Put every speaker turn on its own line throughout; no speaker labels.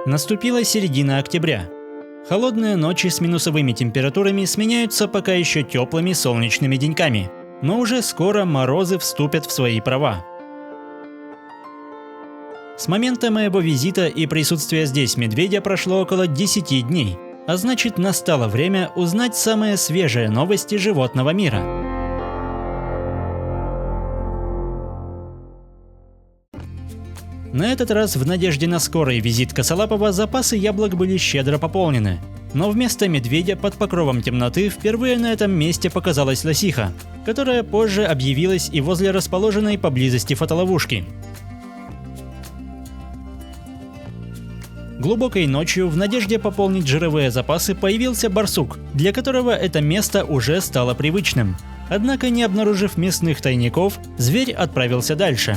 Наступила середина октября. Холодные ночи с минусовыми температурами сменяются пока еще теплыми солнечными деньками, но уже скоро морозы вступят в свои права. С момента моего визита и присутствия здесь медведя прошло около 10 дней, а значит, настало время узнать самые свежие новости животного мира. На этот раз, в надежде на скорый визит Косолапова, запасы яблок были щедро пополнены. Но вместо медведя под покровом темноты впервые на этом месте показалась лосиха, которая позже объявилась и возле расположенной поблизости фотоловушки. Глубокой ночью в надежде пополнить жировые запасы появился барсук, для которого это место уже стало привычным. Однако, не обнаружив местных тайников, зверь отправился дальше.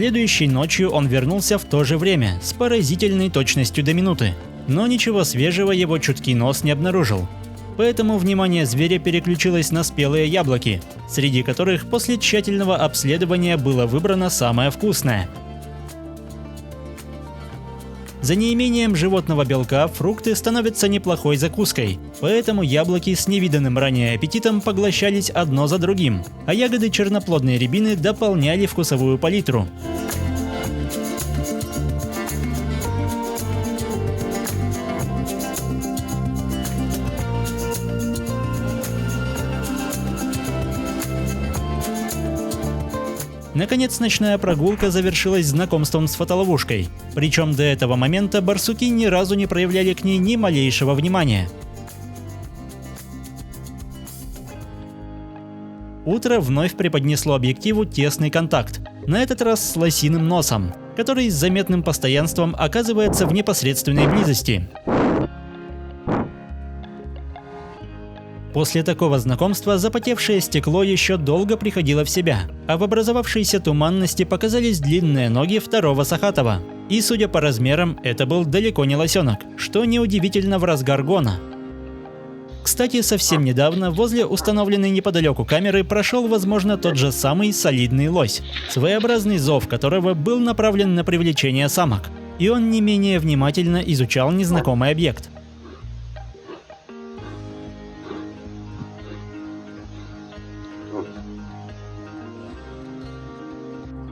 Следующей ночью он вернулся в то же время, с поразительной точностью до минуты. Но ничего свежего его чуткий нос не обнаружил. Поэтому внимание зверя переключилось на спелые яблоки, среди которых после тщательного обследования было выбрано самое вкусное. За неимением животного белка фрукты становятся неплохой закуской, поэтому яблоки с невиданным ранее аппетитом поглощались одно за другим, а ягоды черноплодной рябины дополняли вкусовую палитру. Наконец, ночная прогулка завершилась знакомством с фотоловушкой. Причем до этого момента барсуки ни разу не проявляли к ней ни малейшего внимания. Утро вновь преподнесло объективу тесный контакт, на этот раз с лосиным носом, который с заметным постоянством оказывается в непосредственной близости. После такого знакомства запотевшее стекло еще долго приходило в себя, а в образовавшейся туманности показались длинные ноги второго Сахатова. И, судя по размерам, это был далеко не лосенок, что неудивительно в разгар гона. Кстати, совсем недавно возле установленной неподалеку камеры прошел, возможно, тот же самый солидный лось, своеобразный зов которого был направлен на привлечение самок, и он не менее внимательно изучал незнакомый объект.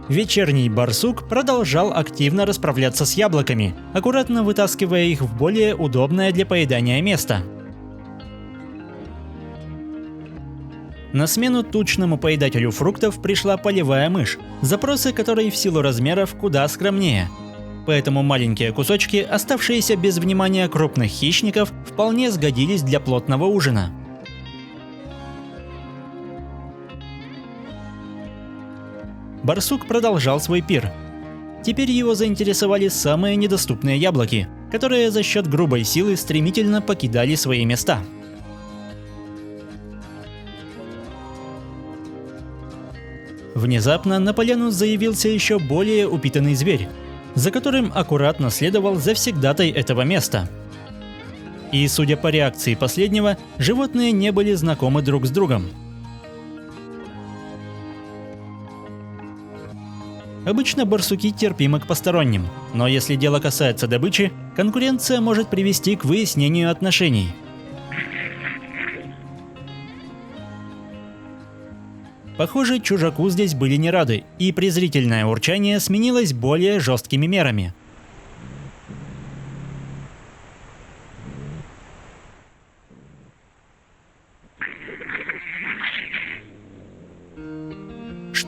Вечерний барсук продолжал активно расправляться с яблоками, аккуратно вытаскивая их в более удобное для поедания место. На смену тучному поедателю фруктов пришла полевая мышь, запросы которой в силу размеров куда скромнее. Поэтому маленькие кусочки, оставшиеся без внимания крупных хищников, вполне сгодились для плотного ужина. Барсук продолжал свой пир. Теперь его заинтересовали самые недоступные яблоки, которые за счет грубой силы стремительно покидали свои места. Внезапно на поляну заявился еще более упитанный зверь, за которым аккуратно следовал завсегдатай этого места. И, судя по реакции последнего, животные не были знакомы друг с другом. Обычно барсуки терпимы к посторонним, но если дело касается добычи, конкуренция может привести к выяснению отношений. Похоже, чужаку здесь были не рады, и презрительное урчание сменилось более жесткими мерами.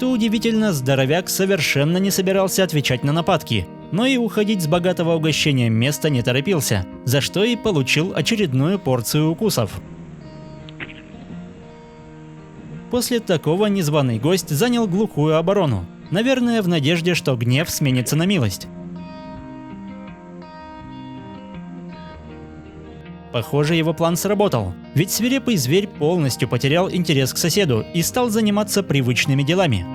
Что удивительно, здоровяк совершенно не собирался отвечать на нападки, но и уходить с богатого угощения места не торопился, за что и получил очередную порцию укусов. После такого незваный гость занял глухую оборону, наверное, в надежде, что гнев сменится на милость. Похоже, его план сработал, ведь свирепый зверь полностью потерял интерес к соседу и стал заниматься привычными делами.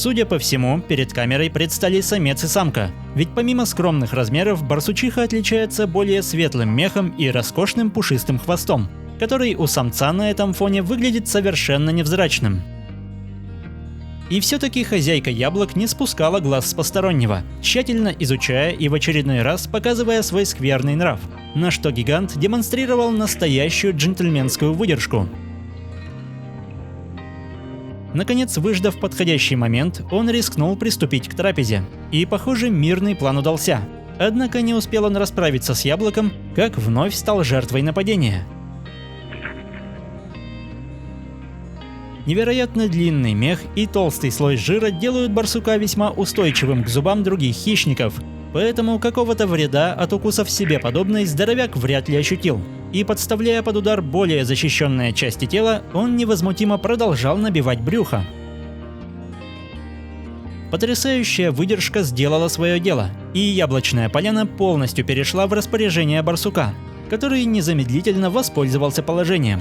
Судя по всему, перед камерой предстали самец и самка, ведь помимо скромных размеров, барсучиха отличается более светлым мехом и роскошным пушистым хвостом, который у самца на этом фоне выглядит совершенно невзрачным. И все-таки хозяйка яблок не спускала глаз с постороннего, тщательно изучая и в очередной раз показывая свой скверный нрав, на что гигант демонстрировал настоящую джентльменскую выдержку. Наконец, выждав подходящий момент, он рискнул приступить к трапезе. И, похоже, мирный план удался. Однако не успел он расправиться с яблоком, как вновь стал жертвой нападения. Невероятно длинный мех и толстый слой жира делают барсука весьма устойчивым к зубам других хищников, поэтому какого-то вреда от укусов себе подобный здоровяк вряд ли ощутил. И подставляя под удар более защищенные части тела, он невозмутимо продолжал набивать брюхо. Потрясающая выдержка сделала свое дело, и яблочная поляна полностью перешла в распоряжение барсука, который незамедлительно воспользовался положением.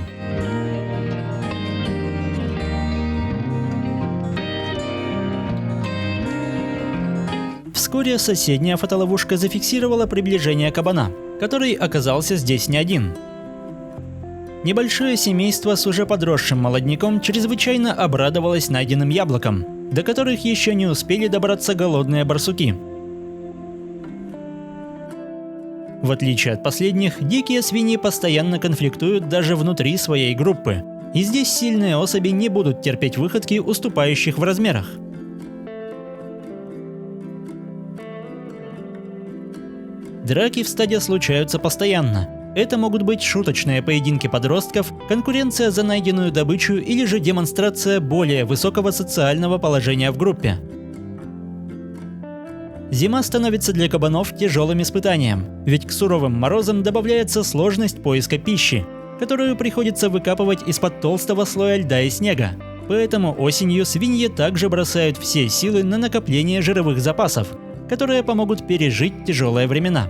Вскоре соседняя фотоловушка зафиксировала приближение кабана, который оказался здесь не один. Небольшое семейство с уже подросшим молодняком чрезвычайно обрадовалось найденным яблоком, до которых еще не успели добраться голодные барсуки. В отличие от последних, дикие свиньи постоянно конфликтуют даже внутри своей группы, и здесь сильные особи не будут терпеть выходки, уступающих в размерах. Драки в стаде случаются постоянно. Это могут быть шуточные поединки подростков, конкуренция за найденную добычу или же демонстрация более высокого социального положения в группе. Зима становится для кабанов тяжелым испытанием, ведь к суровым морозам добавляется сложность поиска пищи, которую приходится выкапывать из-под толстого слоя льда и снега. Поэтому осенью свиньи также бросают все силы на накопление жировых запасов, которые помогут пережить тяжелые времена.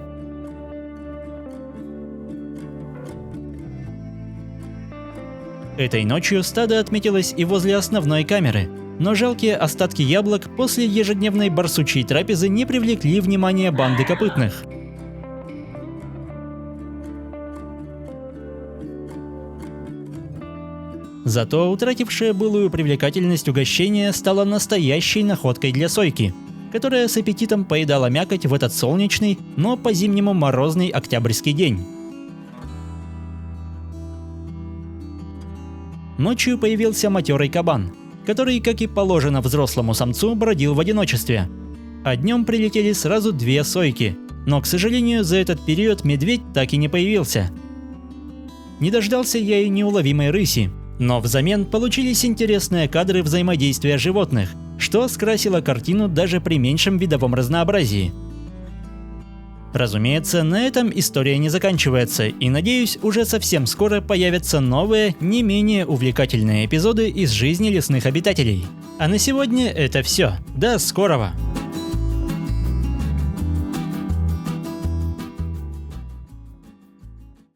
Этой ночью стадо отметилось и возле основной камеры, но жалкие остатки яблок после ежедневной барсучьей трапезы не привлекли внимания банды копытных. Зато утратившее былую привлекательность угощение стало настоящей находкой для сойки, которая с аппетитом поедала мякоть в этот солнечный, но по-зимнему морозный октябрьский день. Ночью появился матерый кабан, который, как и положено взрослому самцу, бродил в одиночестве. А днем прилетели сразу две сойки, но, к сожалению, за этот период медведь так и не появился. Не дождался я и неуловимой рыси, но взамен получились интересные кадры взаимодействия животных, что скрасило картину даже при меньшем видовом разнообразии. Разумеется, на этом история не заканчивается, и, надеюсь, уже совсем скоро появятся новые, не менее увлекательные эпизоды из жизни лесных обитателей. А на сегодня это все. До скорого!